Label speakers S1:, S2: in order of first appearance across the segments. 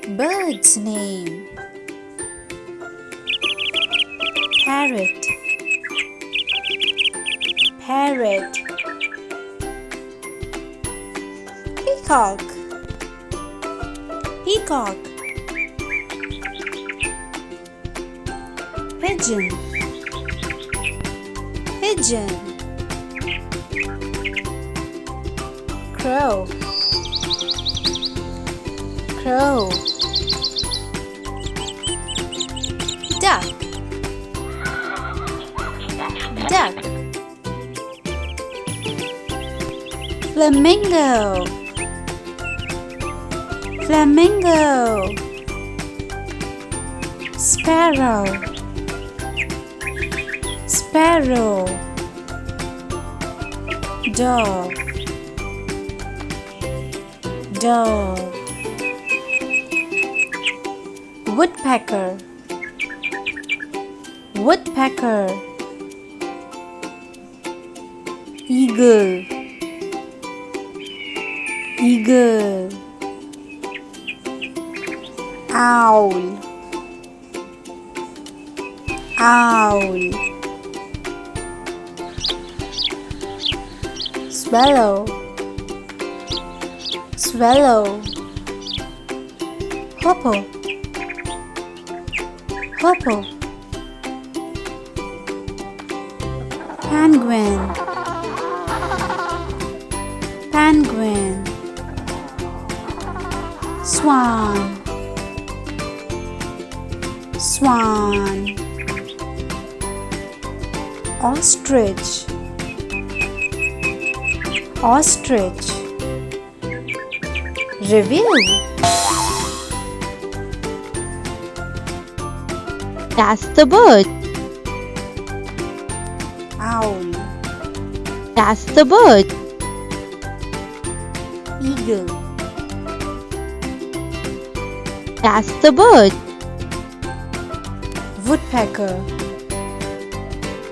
S1: Bird's name. Parrot. Parrot. Peacock. Peacock. Pigeon. Pigeon. Crow. Crow. Duck. Duck. Flamingo. Flamingo. Sparrow. Sparrow. Dove. Dove. Woodpecker. Woodpecker. Eagle. Eagle. Owl. Owl. Swallow. Swallow. Hoopoe. Hoopoe. Penguin. Penguin. Swan. Swan. Ostrich. Ostrich. Review.
S2: That's the bird.
S1: Owl.
S2: That's the bird.
S1: Eagle.
S2: That's the bird.
S1: Woodpecker.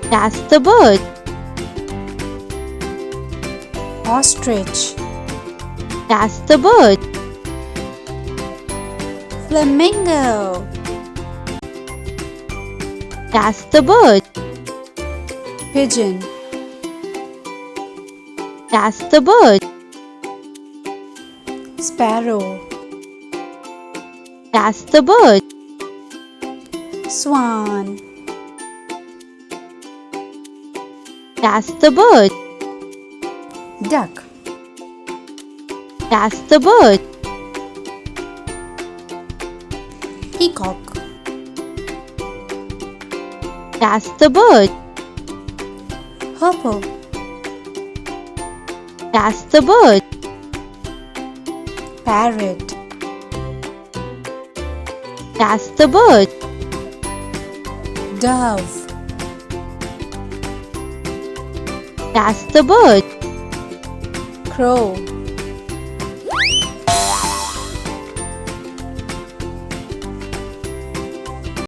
S2: That's the bird.
S1: Ostrich.
S2: That's the bird.
S1: Flamingo.
S2: That's the bird.
S1: Pigeon.
S2: That's the bird.
S1: Sparrow.
S2: That's the bird.
S1: Swan.
S2: That's the bird.
S1: Duck.
S2: That's the bird.
S1: Peacock.
S2: That's the bird.
S1: Hoopoe.
S2: That's the bird.
S1: Parrot.
S2: That's the bird.
S1: Dove.
S2: That's the bird.
S1: Crow.